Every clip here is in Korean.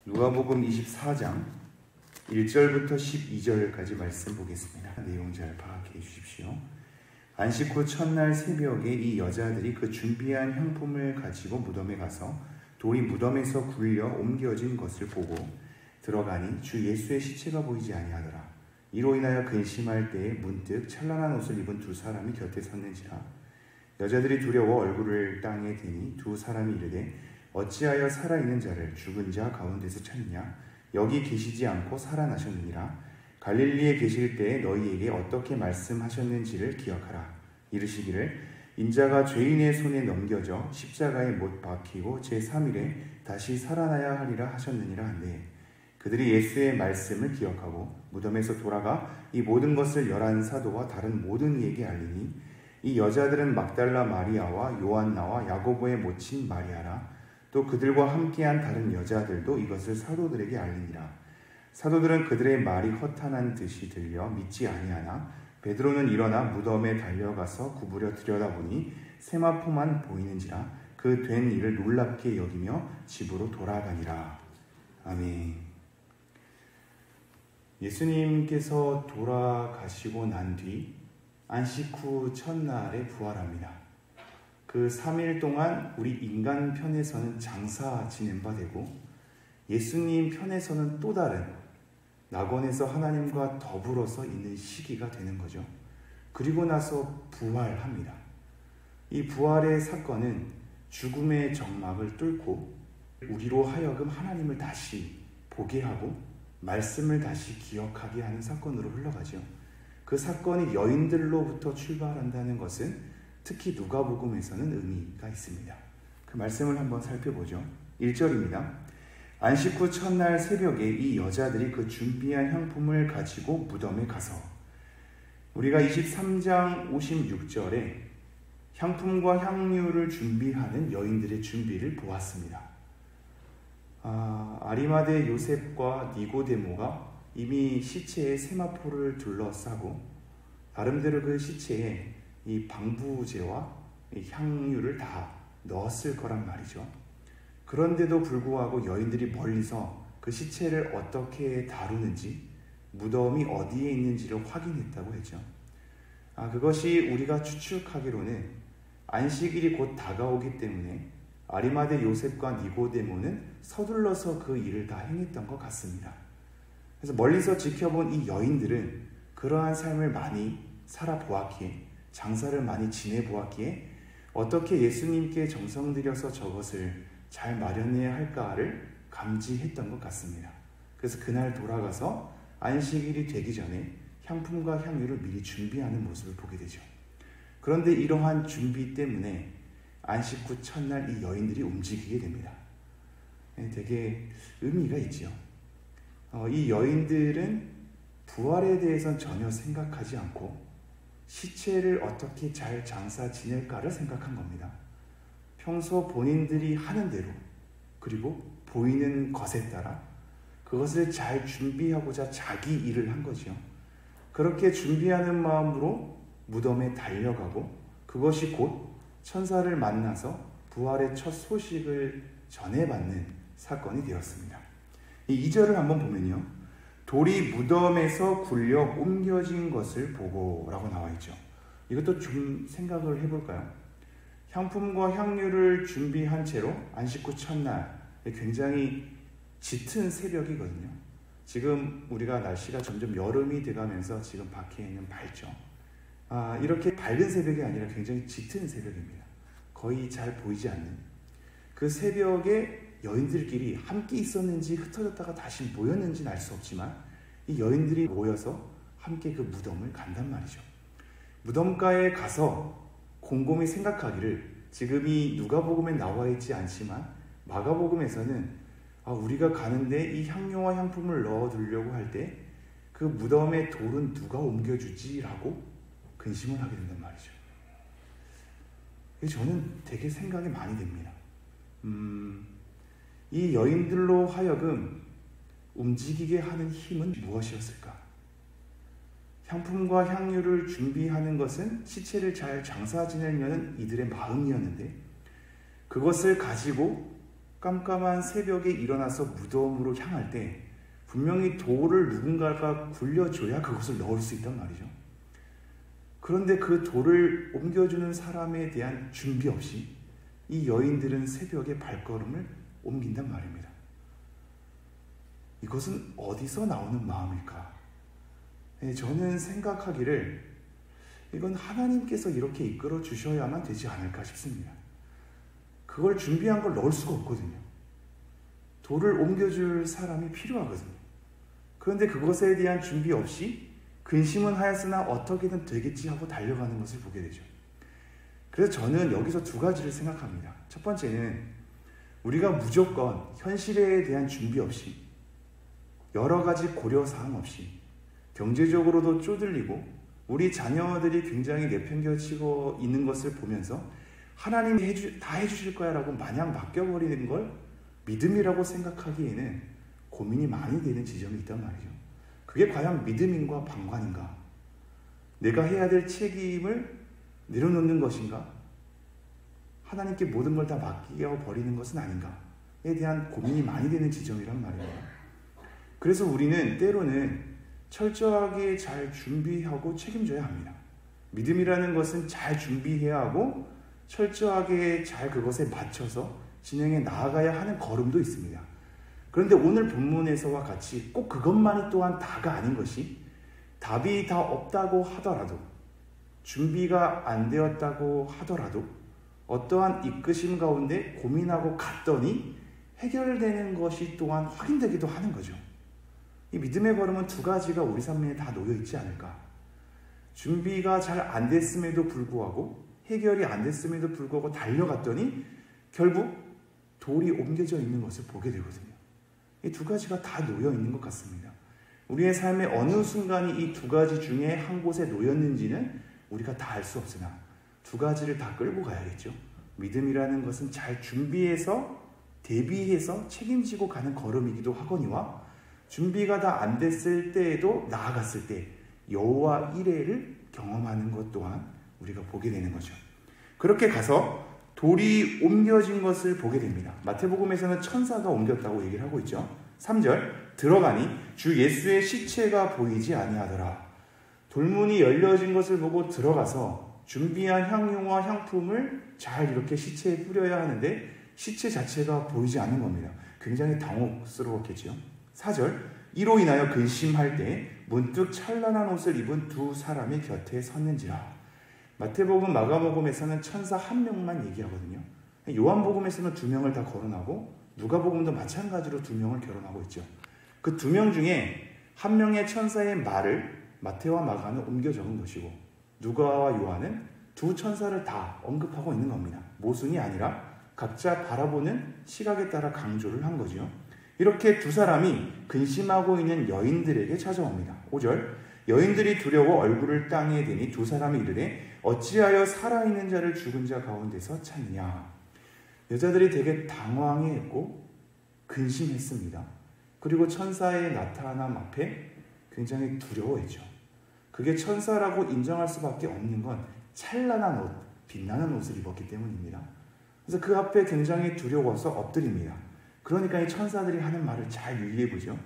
누가복음 24장 1절부터 12절까지 말씀 보겠습니다. 내용 잘 파악해 주십시오. 안식 후 첫날 새벽에 이 여자들이 그 준비한 향품을 가지고 무덤에 가서 돌이 무덤에서 굴려 옮겨진 것을 보고 들어가니 주 예수의 시체가 보이지 아니하더라. 이로 인하여 근심할 때에 문득 찬란한 옷을 입은 두 사람이 곁에 섰는지라. 여자들이 두려워 얼굴을 땅에 대니 두 사람이 이르되 어찌하여 살아있는 자를 죽은 자 가운데서 찾느냐? 여기 계시지 않고 살아나셨느니라. 갈릴리에 계실 때에 너희에게 어떻게 말씀하셨는지를 기억하라. 이르시기를 인자가 죄인의 손에 넘겨져 십자가에 못 박히고 제3일에 다시 살아나야 하리라 하셨느니라 한데, 그들이 예수의 말씀을 기억하고 무덤에서 돌아가 이 모든 것을 11사도와 다른 모든 이에게 알리니, 이 여자들은 막달라 마리아와 요한나와 야고보의 모친 마리아라. 또 그들과 함께한 다른 여자들도 이것을 사도들에게 알리니라. 사도들은 그들의 말이 허탄한 듯이 들려 믿지 아니하나 베드로는 일어나 무덤에 달려가서 구부려 들여다보니 세마포만 보이는지라. 그 된 일을 놀랍게 여기며 집으로 돌아가니라. 아멘. 예수님께서 돌아가시고 난 뒤 안식 후 첫날에 부활합니다. 그 3일 동안 우리 인간 편에서는 장사 지낸 바 되고, 예수님 편에서는 또 다른 낙원에서 하나님과 더불어서 있는 시기가 되는 거죠. 그리고 나서 부활합니다. 이 부활의 사건은 죽음의 정막을 뚫고 우리로 하여금 하나님을 다시 보게 하고 말씀을 다시 기억하게 하는 사건으로 흘러가죠. 그 사건이 여인들로부터 출발한다는 것은 특히 누가복음에서는 의미가 있습니다. 그 말씀을 한번 살펴보죠. 1절입니다. 안식 후 첫날 새벽에 이 여자들이 그 준비한 향품을 가지고 무덤에 가서, 우리가 23장 56절에 향품과 향유를 준비하는 여인들의 준비를 보았습니다. 아리마대 요셉과 니고데모가 이미 시체에 세마포를 둘러싸고 나름대로 그 시체에 이 방부제와 이 향유를 다 넣었을 거란 말이죠. 그런데도 불구하고 여인들이 멀리서 그 시체를 어떻게 다루는지, 무덤이 어디에 있는지를 확인했다고 했죠. 그것이 우리가 추측하기로는 안식일이 곧 다가오기 때문에 아리마대 요셉과 니고데모는 서둘러서 그 일을 다 행했던 것 같습니다. 그래서 멀리서 지켜본 이 여인들은 그러한 삶을 많이 살아보았기에, 장사를 많이 지내보았기에 어떻게 예수님께 정성 들여서 저것을 잘 마련해야 할까를 감지했던 것 같습니다. 그래서 그날 돌아가서 안식일이 되기 전에 향품과 향유를 미리 준비하는 모습을 보게 되죠. 그런데 이러한 준비 때문에 안식 후 첫날 이 여인들이 움직이게 됩니다. 되게 의미가 있죠. 이 여인들은 부활에 대해서는 전혀 생각하지 않고 시체를 어떻게 잘 장사 지낼까를 생각한 겁니다. 평소 본인들이 하는 대로, 그리고 보이는 것에 따라 그것을 잘 준비하고자 자기 일을 한 거죠. 그렇게 준비하는 마음으로 무덤에 달려가고, 그것이 곧 천사를 만나서 부활의 첫 소식을 전해받는 사건이 되었습니다. 이 2절을 한번 보면요, 돌이 무덤에서 굴려 옮겨진 것을 보고 라고 나와 있죠. 이것도 좀 생각을 해볼까요? 향품과 향유를 준비한 채로 안식 후 첫날, 굉장히 짙은 새벽이거든요. 지금 우리가 날씨가 점점 여름이 돼가면서 지금 밖에는 밝죠. 이렇게 밝은 새벽이 아니라 굉장히 짙은 새벽입니다. 거의 잘 보이지 않는 그 새벽에 여인들끼리 함께 있었는지 흩어졌다가 다시 모였는지는 알 수 없지만 이 여인들이 모여서 함께 그 무덤을 간단 말이죠. 무덤가에 가서 곰곰이 생각하기를, 지금이 누가복음에 나와 있지 않지만 마가복음에서는 우리가 가는데 이 향료와 향품을 넣어두려고 할 때 그 무덤의 돌은 누가 옮겨주지? 라고 근심을 하게 된단 말이죠. 저는 되게 생각이 많이 됩니다. 이 여인들로 하여금 움직이게 하는 힘은 무엇이었을까? 향품과 향유를 준비하는 것은 시체를 잘 장사 지내려는 이들의 마음이었는데, 그것을 가지고 깜깜한 새벽에 일어나서 무덤으로 향할 때 분명히 돌을 누군가가 굴려줘야 그것을 넣을 수 있단 말이죠. 그런데 그 돌을 옮겨주는 사람에 대한 준비 없이 이 여인들은 새벽에 발걸음을 옮긴단 말입니다. 이것은 어디서 나오는 마음일까? 저는 생각하기를 이건 하나님께서 이렇게 이끌어 주셔야만 되지 않을까 싶습니다. 그걸 준비한 걸 넣을 수가 없거든요. 돌을 옮겨줄 사람이 필요하거든요. 그런데 그것에 대한 준비 없이 근심은 하였으나 어떻게든 되겠지 하고 달려가는 것을 보게 되죠. 그래서 저는 여기서 두 가지를 생각합니다. 첫 번째는 우리가 무조건 현실에 대한 준비 없이 여러 가지 고려사항 없이 경제적으로도 쪼들리고 우리 자녀들이 굉장히 내팽겨치고 있는 것을 보면서 하나님이 다 해주실 거야 라고 마냥 맡겨버리는 걸 믿음이라고 생각하기에는 고민이 많이 되는 지점이 있단 말이죠. 그게 과연 믿음인가 방관인가? 내가 해야 될 책임을 내려놓는 것인가? 하나님께 모든 걸 다 맡겨버리는 것은 아닌가에 대한 고민이 많이 되는 지점이란 말이에요. 그래서 우리는 때로는 철저하게 잘 준비하고 책임져야 합니다. 믿음이라는 것은 잘 준비해야 하고 철저하게 잘 그것에 맞춰서 진행해 나아가야 하는 걸음도 있습니다. 그런데 오늘 본문에서와 같이 꼭 그것만이 또한 다가 아닌 것이 답이 다 없다고 하더라도 준비가 안 되었다고 하더라도 어떠한 이끄심 가운데 고민하고 갔더니 해결되는 것이 또한 확인되기도 하는 거죠. 이 믿음의 걸음은 두 가지가 우리 삶에 다 놓여있지 않을까. 준비가 잘 안 됐음에도 불구하고 해결이 안 됐음에도 불구하고 달려갔더니 결국 돌이 옮겨져 있는 것을 보게 되거든요. 이 두 가지가 다 놓여있는 것 같습니다. 우리의 삶의 어느 순간이 이 두 가지 중에 한 곳에 놓였는지는 우리가 다 알 수 없으나 두 가지를 다 끌고 가야겠죠. 믿음이라는 것은 잘 준비해서 대비해서 책임지고 가는 걸음이기도 하거니와 준비가 다 안 됐을 때에도 나아갔을 때 여호와 이레를 경험하는 것 또한 우리가 보게 되는 거죠. 그렇게 가서 돌이 옮겨진 것을 보게 됩니다. 마태복음에서는 천사가 옮겼다고 얘기를 하고 있죠. 3절 들어가니 주 예수의 시체가 보이지 아니하더라. 돌문이 열려진 것을 보고 들어가서 준비한 향유와 향품을 잘 이렇게 시체에 뿌려야 하는데 시체 자체가 보이지 않는 겁니다. 굉장히 당혹스러웠겠죠. 4절 이로 인하여 근심할 때 문득 찬란한 옷을 입은 두 사람이 곁에 섰는지라. 마태복음, 마가복음에서는 천사 한 명만 얘기하거든요. 요한복음에서는 두 명을 다 거론하고 누가복음도 마찬가지로 두 명을 거론하고 있죠. 그 두 명 중에 한 명의 천사의 말을 마태와 마가는 옮겨 적은 것이고 누가와 요한은 두 천사를 다 언급하고 있는 겁니다. 모순이 아니라 각자 바라보는 시각에 따라 강조를 한 거죠. 이렇게 두 사람이 근심하고 있는 여인들에게 찾아옵니다. 5절 여인들이 두려워 얼굴을 땅에 대니 두 사람이 이르되 어찌하여 살아있는 자를 죽은 자 가운데서 찾느냐. 여자들이 되게 당황했고 근심했습니다. 그리고 천사의 나타남 앞에 굉장히 두려워했죠. 그게 천사라고 인정할 수밖에 없는 건 찬란한 옷, 빛나는 옷을 입었기 때문입니다. 그래서 그 앞에 굉장히 두려워서 엎드립니다. 그러니까 이 천사들이 하는 말을 잘 유의해보죠.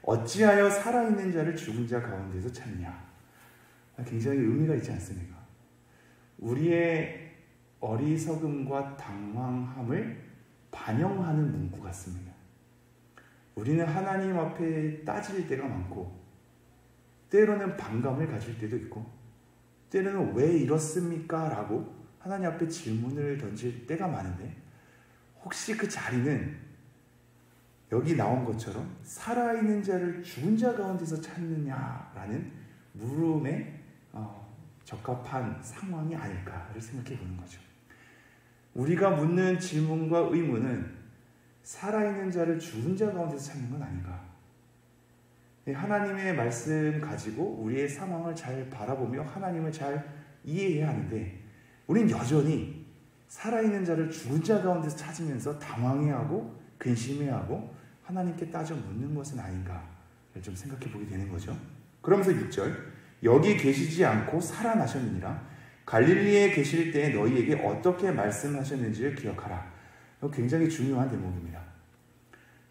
어찌하여 살아있는 자를 죽은 자 가운데서 찾냐. 굉장히 의미가 있지 않습니까? 우리의 어리석음과 당황함을 반영하는 문구 같습니다. 우리는 하나님 앞에 따질 때가 많고 때로는 반감을 가질 때도 있고 때로는 왜 이렇습니까? 라고 하나님 앞에 질문을 던질 때가 많은데 혹시 그 자리는 여기 나온 것처럼 살아있는 자를 죽은 자 가운데서 찾느냐라는 물음에 적합한 상황이 아닐까를 생각해 보는 거죠. 우리가 묻는 질문과 의문은 살아있는 자를 죽은 자 가운데서 찾는 건 아닌가. 하나님의 말씀 가지고 우리의 상황을 잘 바라보며 하나님을 잘 이해해야 하는데 우린 여전히 살아있는 자를 죽은 자 가운데서 찾으면서 당황해하고 근심해하고 하나님께 따져 묻는 것은 아닌가를 좀 생각해 보게 되는 거죠. 그러면서 6절 여기 계시지 않고 살아나셨느니라. 갈릴리에 계실 때 너희에게 어떻게 말씀하셨는지를 기억하라. 굉장히 중요한 대목입니다.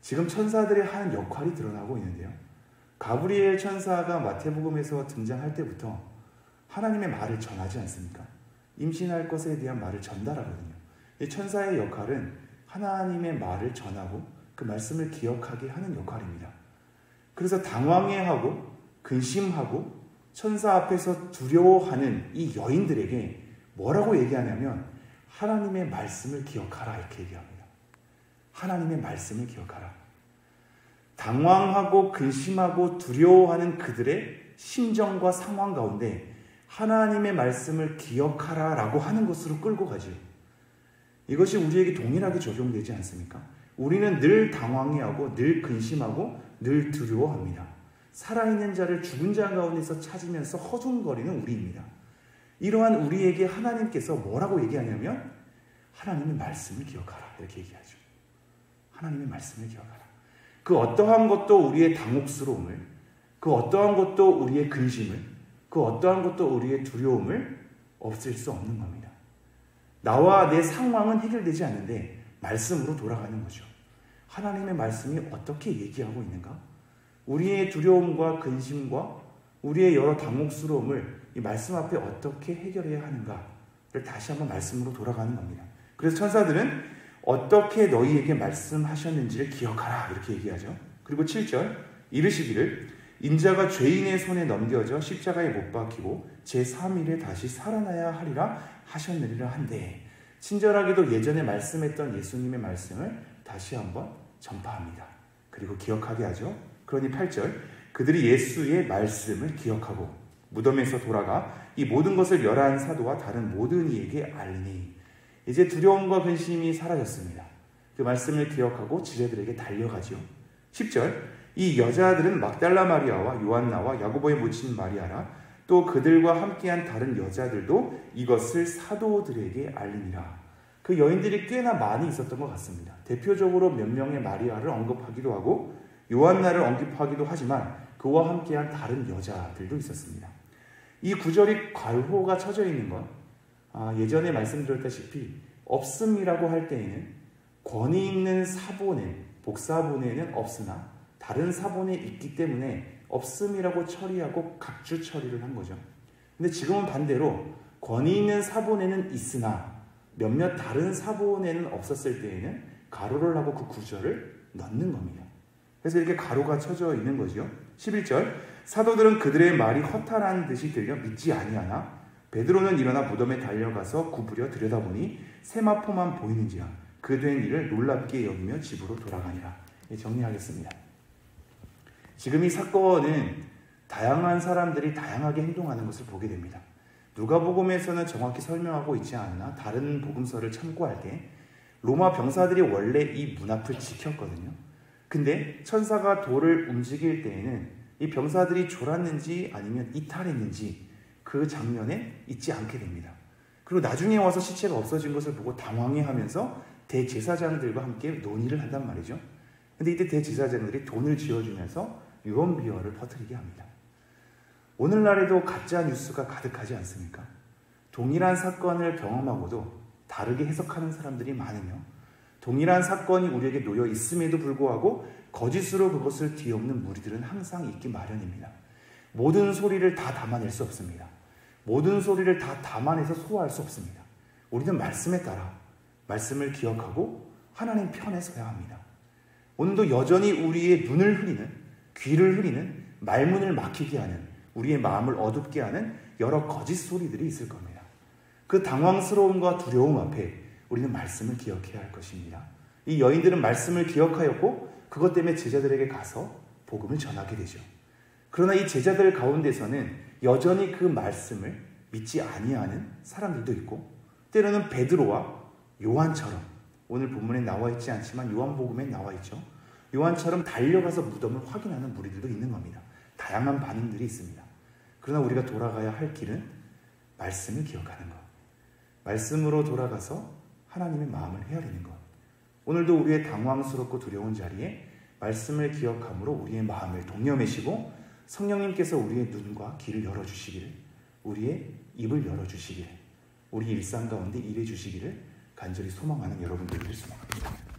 지금 천사들이 하는 역할이 드러나고 있는데요. 가브리엘 천사가 마태복음에서 등장할 때부터 하나님의 말을 전하지 않습니까? 임신할 것에 대한 말을 전달하거든요. 이 천사의 역할은 하나님의 말을 전하고 그 말씀을 기억하게 하는 역할입니다. 그래서 당황해하고 근심하고 천사 앞에서 두려워하는 이 여인들에게 뭐라고 얘기하냐면 하나님의 말씀을 기억하라 이렇게 얘기합니다. 하나님의 말씀을 기억하라. 당황하고 근심하고 두려워하는 그들의 심정과 상황 가운데 하나님의 말씀을 기억하라 라고 하는 것으로 끌고 가죠. 이것이 우리에게 동일하게 적용되지 않습니까? 우리는 늘 당황해하고 늘 근심하고 늘 두려워합니다. 살아있는 자를 죽은 자 가운데서 찾으면서 허둥거리는 우리입니다. 이러한 우리에게 하나님께서 뭐라고 얘기하냐면 하나님의 말씀을 기억하라 이렇게 얘기하죠. 하나님의 말씀을 기억하라. 그 어떠한 것도 우리의 당혹스러움을, 그 어떠한 것도 우리의 근심을, 그 어떠한 것도 우리의 두려움을 없앨 수 없는 겁니다. 나와 내 상황은 해결되지 않는데 말씀으로 돌아가는 거죠. 하나님의 말씀이 어떻게 얘기하고 있는가? 우리의 두려움과 근심과 우리의 여러 당혹스러움을 이 말씀 앞에 어떻게 해결해야 하는가를 다시 한번 말씀으로 돌아가는 겁니다. 그래서 천사들은 어떻게 너희에게 말씀하셨는지를 기억하라 이렇게 얘기하죠. 그리고 7절 이르시기를 인자가 죄인의 손에 넘겨져 십자가에 못 박히고 제3일에 다시 살아나야 하리라 하셨느니라 한데 친절하게도 예전에 말씀했던 예수님의 말씀을 다시 한번 전파합니다. 그리고 기억하게 하죠. 그러니 8절 그들이 예수의 말씀을 기억하고 무덤에서 돌아가 이 모든 것을 11사도와 다른 모든 이에게 알리니 이제 두려움과 근심이 사라졌습니다. 그 말씀을 기억하고 지제들에게 달려가지요. 10절 이 여자들은 막달라 마리아와 요한나와 야고보의 모친 마리아라 또 그들과 함께한 다른 여자들도 이것을 사도들에게 알리니라. 그 여인들이 꽤나 많이 있었던 것 같습니다. 대표적으로 몇 명의 마리아를 언급하기도 하고 요한나를 언급하기도 하지만 그와 함께한 다른 여자들도 있었습니다. 이 구절이 괄호가 쳐져 있는 건 예전에 말씀드렸다시피 없음이라고 할 때에는 권위 있는 사본에 복사본에는 없으나 다른 사본에 있기 때문에 없음이라고 처리하고 각주 처리를 한 거죠. 근데 지금은 반대로 권위 있는 사본에는 있으나 몇몇 다른 사본에는 없었을 때에는 가로를 하고 그 구절을 넣는 겁니다. 그래서 이렇게 가로가 쳐져 있는 거죠. 11절 사도들은 그들의 말이 허탄한 듯이 들려 믿지 아니하나 베드로는 일어나 무덤에 달려가서 구부려 들여다보니 세마포만 보이는지라 그 된 일을 놀랍게 여기며 집으로 돌아가니라. 정리하겠습니다. 지금 이 사건은 다양한 사람들이 다양하게 행동하는 것을 보게 됩니다. 누가복음에서는 정확히 설명하고 있지 않으나 다른 복음서를 참고할 때 로마 병사들이 원래 이 문 앞을 지켰거든요. 근데 천사가 돌을 움직일 때에는 이 병사들이 졸았는지 아니면 이탈했는지 그 장면에 있지 않게 됩니다. 그리고 나중에 와서 시체가 없어진 것을 보고 당황해하면서 대제사장들과 함께 논의를 한단 말이죠. 근데 이때 대제사장들이 돈을 쥐어주면서 유언비어를 퍼뜨리게 합니다. 오늘날에도 가짜 뉴스가 가득하지 않습니까? 동일한 사건을 경험하고도 다르게 해석하는 사람들이 많으며 동일한 사건이 우리에게 놓여 있음에도 불구하고 거짓으로 그것을 뒤엎는 무리들은 항상 있기 마련입니다. 모든 소리를 다 담아낼 수 없습니다. 모든 소리를 다 담아내서 소화할 수 없습니다. 우리는 말씀에 따라 말씀을 기억하고 하나님 편에 서야 합니다. 오늘도 여전히 우리의 눈을 흐리는, 귀를 흐리는, 말문을 막히게 하는, 우리의 마음을 어둡게 하는 여러 거짓 소리들이 있을 겁니다. 그 당황스러움과 두려움 앞에 우리는 말씀을 기억해야 할 것입니다. 이 여인들은 말씀을 기억하였고 그것 때문에 제자들에게 가서 복음을 전하게 되죠. 그러나 이 제자들 가운데서는 여전히 그 말씀을 믿지 아니하는 사람들도 있고 때로는 베드로와 요한처럼 오늘 본문에 나와 있지 않지만 요한복음에 나와 있죠. 요한처럼 달려가서 무덤을 확인하는 무리들도 있는 겁니다. 다양한 반응들이 있습니다. 그러나 우리가 돌아가야 할 길은 말씀을 기억하는 것. 말씀으로 돌아가서 하나님의 마음을 헤아리는 것. 오늘도 우리의 당황스럽고 두려운 자리에 말씀을 기억함으로 우리의 마음을 동여매시고 성령님께서 우리의 눈과 귀를 열어주시기를, 우리의 입을 열어주시기를, 우리 일상 가운데 일해주시기를 간절히 소망하는 여러분들이 될 수 있습니다.